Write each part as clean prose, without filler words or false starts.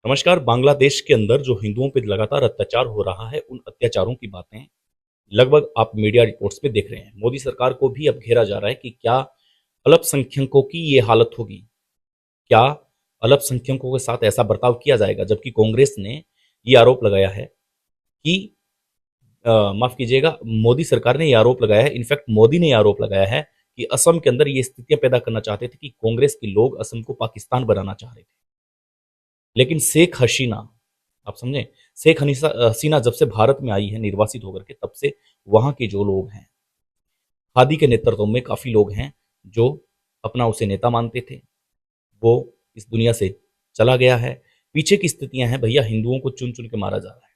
नमस्कार। बांग्लादेश के अंदर जो हिंदुओं पे लगातार अत्याचार हो रहा है, उन अत्याचारों की बातें लगभग आप मीडिया रिपोर्ट्स पे देख रहे हैं। मोदी सरकार को भी अब घेरा जा रहा है कि क्या अल्पसंख्यकों की ये हालत होगी? क्या अल्पसंख्यकों के साथ ऐसा बर्ताव किया जाएगा? जबकि कांग्रेस ने ये आरोप लगाया है कि माफ कीजिएगा, मोदी सरकार ने ये आरोप लगाया है, इनफैक्ट मोदी ने ये आरोप लगाया है कि असम के अंदर ये स्थितियां पैदा करना चाहते थे कि कांग्रेस के लोग असम को पाकिस्तान बनाना चाह रहे थे। लेकिन शेख हसीना, आप समझें, शेख हसीना जब से भारत में आई है निर्वासित होकर के, तब से वहां के जो लोग हैं, हादी के नेतृत्व में काफी लोग हैं जो अपना उसे नेता मानते थे, वो इस दुनिया से चला गया है। पीछे की स्थितियां हैं भैया, हिंदुओं को चुन चुन के मारा जा रहा है।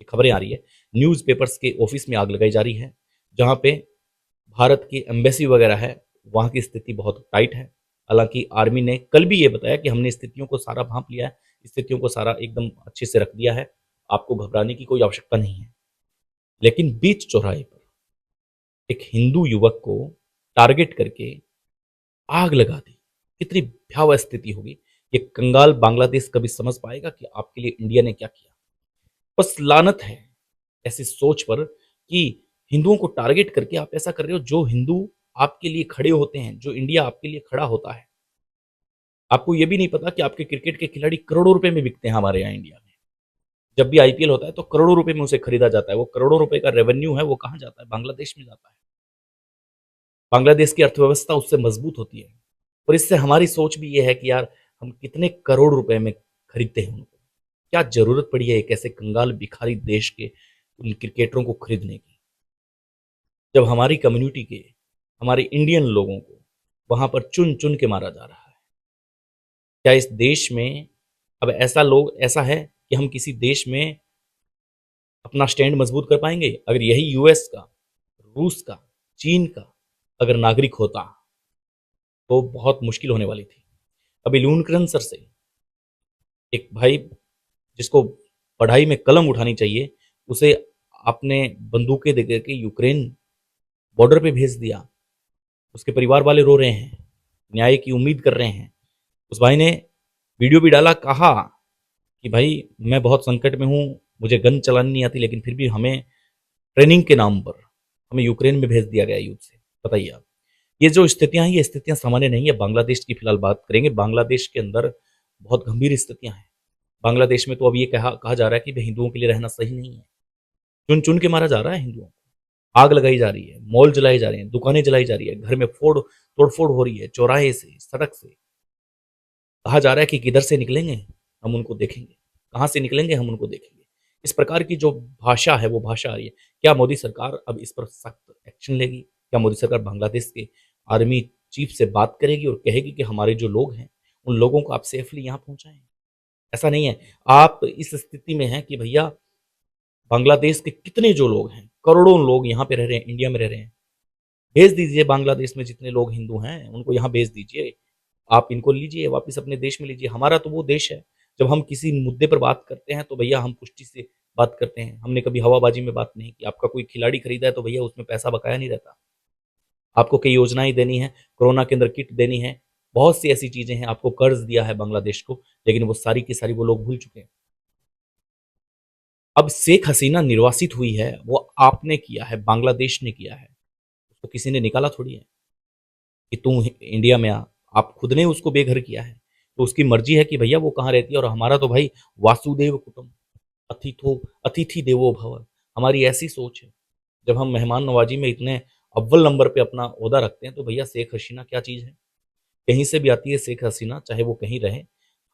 ये खबरें आ रही है, न्यूज़पेपर्स के ऑफिस में आग लगाई जा रही है, जहां पे भारत की एम्बेसी वगैरह है, वहां की स्थिति बहुत टाइट है। हालांकि आर्मी ने कल भी ये बताया कि हमने स्थितियों को सारा भांप लिया है, स्थितियों को सारा एकदम अच्छे से रख दिया है, आपको घबराने की कोई आवश्यकता नहीं है। लेकिन बीच चौराहे पर एक हिंदू युवक को टारगेट करके आग लगा दी, कितनी भयावह स्थिति होगी। ये कंगाल बांग्लादेश कभी समझ पाएगा कि आपके लिए इंडिया ने क्या किया? बस लानत है ऐसी सोच पर कि हिंदुओं को टारगेट करके आप ऐसा कर रहे हो। जो हिंदू आपके लिए खड़े होते हैं, जो इंडिया आपके लिए खड़ा होता है, आपको ये भी नहीं पता कि आपके क्रिकेट के खिलाड़ी करोड़ों रुपए में बिकते हैं हमारे यहाँ इंडिया में। जब भी आईपीएल होता है तो करोड़ों रुपए में उसे खरीदा जाता है। वो करोड़ों रुपए का रेवेन्यू है, वो कहाँ जाता है? बांग्लादेश में जाता है। बांग्लादेश की अर्थव्यवस्था उससे मजबूत होती है। और इससे हमारी सोच भी ये है कि यार, हम कितने करोड़ रुपए में खरीदते हैं उनको। क्या जरूरत पड़ी है एक ऐसे कंगाल भिखारी देश के उन क्रिकेटरों को खरीदने की, जब हमारी कम्युनिटी के, हमारे इंडियन लोगों को वहां पर चुन चुन के मारा जा रहा है? क्या इस देश में अब ऐसा है कि हम किसी देश में अपना स्टैंड मजबूत कर पाएंगे? अगर यही यूएस का, रूस का, चीन का अगर नागरिक होता तो बहुत मुश्किल होने वाली थी। अभी लूनक्रन सर से एक भाई, जिसको पढ़ाई में कलम उठानी चाहिए, उसे आपने बंदूकें दे करके यूक्रेन बॉर्डर पे भेज दिया। उसके परिवार वाले रो रहे हैं, न्याय की उम्मीद कर रहे हैं। उस भाई ने वीडियो भी डाला, कहा कि भाई मैं बहुत संकट में हूँ, मुझे गन चलानी नहीं आती, लेकिन फिर भी हमें ट्रेनिंग के नाम पर हमें यूक्रेन में भेज दिया गया युद्ध से। बताइए आप, ये जो स्थितियां हैं, ये स्थितियां सामान्य नहीं है। बांग्लादेश की फिलहाल बात करेंगे। बांग्लादेश के अंदर बहुत गंभीर स्थितियां हैं। बांग्लादेश में तो अब ये कहा कहा जा रहा है कि हिंदुओं के लिए रहना सही नहीं है। चुन चुन के मारा जा रहा है हिंदुओं को, आग लगाई जा रही है, मॉल जलाई जा रही है, दुकानें जलाई जा रही है, घर में तोड़फोड़ हो रही है, चौराहे से, सड़क से। कहा जा रहा है कि किधर से निकलेंगे हम उनको देखेंगे, कहाँ से निकलेंगे हम उनको देखेंगे। इस प्रकार की जो भाषा है, वो भाषा आ रही है। क्या मोदी सरकार अब इस पर सख्त एक्शन लेगी? क्या मोदी सरकार बांग्लादेश के आर्मी चीफ से बात करेगी और कहेगी कि हमारे जो लोग हैं, उन लोगों को आप सेफली यहाँ पहुंचाएं? ऐसा नहीं है। आप इस स्थिति में हैं कि भैया, बांग्लादेश के कितने जो लोग हैं, करोड़ों लोग यहाँ पे रह रहे हैं, इंडिया में रह रहे हैं। भेज दीजिए बांग्लादेश में जितने लोग हिंदू हैं, उनको यहाँ भेज दीजिए। आप इनको लीजिए वापस अपने देश में लीजिए। हमारा तो वो देश है, जब हम किसी मुद्दे पर बात करते हैं तो भैया हम पुष्टि से बात करते हैं। हमने कभी हवाबाजी में बात नहीं की। आपका कोई खिलाड़ी खरीदा है तो भैया उसमें पैसा बकाया नहीं रहता। आपको कई योजनाएं देनी है, कोरोना के अंदर किट देनी है, बहुत सी ऐसी चीजें हैं, आपको कर्ज दिया है बांग्लादेश को, लेकिन वो सारी की सारी वो लोग भूल चुके हैं। अब शेख हसीना निर्वासित हुई है, वो आपने किया है, बांग्लादेश ने किया है, उसको किसी ने निकाला थोड़ी है कि तू इंडिया में आ। आप खुद ने उसको बेघर किया है, तो उसकी मर्जी है कि भैया वो कहाँ रहती है। और हमारा तो भाई वासुदेव कुटुंब, अतिथो अतिथि देवो भव, हमारी ऐसी सोच है। जब हम मेहमान नवाजी में इतने अव्वल नंबर पे अपना ओहदा रखते हैं, तो भैया शेख हसीना क्या चीज़ है? कहीं से भी आती है शेख हसीना, चाहे वो कहीं रहे,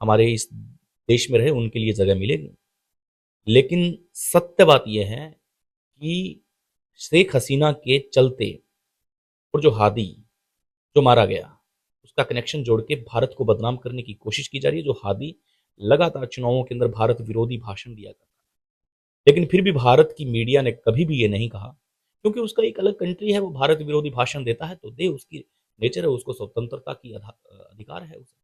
हमारे इस देश में रहे, उनके लिए जगह मिलेगी। लेकिन सत्य बात यह है कि शेख हसीना के चलते, और जो हादी जो मारा गया, उसका कनेक्शन जोड़ के भारत को बदनाम करने की कोशिश की जा रही है। जो हादी लगातार चुनावों के अंदर भारत विरोधी भाषण दिया करता है, लेकिन फिर भी भारत की मीडिया ने कभी भी ये नहीं कहा, क्योंकि उसका एक अलग कंट्री है, वो भारत विरोधी भाषण देता है तो दे, उसकी नेचर है, उसको स्वतंत्रता की अधिकार है उसे।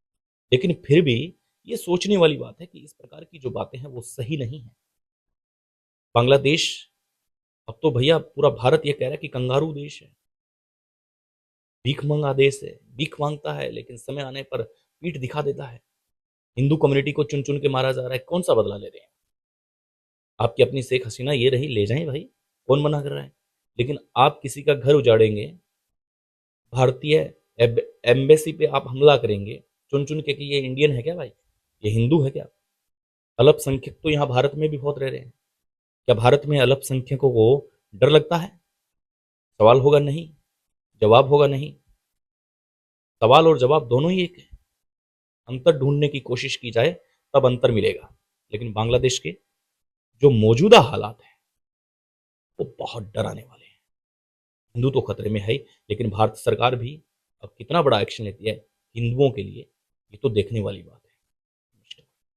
लेकिन फिर भी ये सोचने वाली बात है कि इस प्रकार की जो बातें हैं वो सही नहीं है। बांग्लादेश, अब तो भैया पूरा भारत ये कह रहा है कि कंगारू देश है, भीख मंगा देश है, भीख मांगता है, लेकिन समय आने पर पीठ दिखा देता है। हिंदू कम्युनिटी को चुन चुन के मारा जा रहा है, कौन सा बदला ले रहे हैं? आपकी अपनी शेख हसीना ये रही, ले जाएं भाई, कौन मना कर रहा है? लेकिन आप किसी का घर उजाड़ेंगे, भारतीय एम्बेसी पे आप हमला करेंगे चुन चुन के कि ये इंडियन है क्या भाई, ये हिंदू है क्या? अल्पसंख्यक तो यहाँ भारत में भी बहुत रह रहे हैं, क्या भारत में अल्पसंख्यकों को डर लगता है? सवाल होगा नहीं, जवाब होगा नहीं। सवाल और जवाब दोनों ही एक है। अंतर ढूंढने की कोशिश की जाए तब अंतर मिलेगा, लेकिन बांग्लादेश के जो मौजूदा हालात हैं वो बहुत डराने वाले हैं। हिंदू तो खतरे में है ही, लेकिन भारत सरकार भी अब कितना बड़ा एक्शन लेती है हिंदुओं के लिए, ये तो देखने वाली बात है।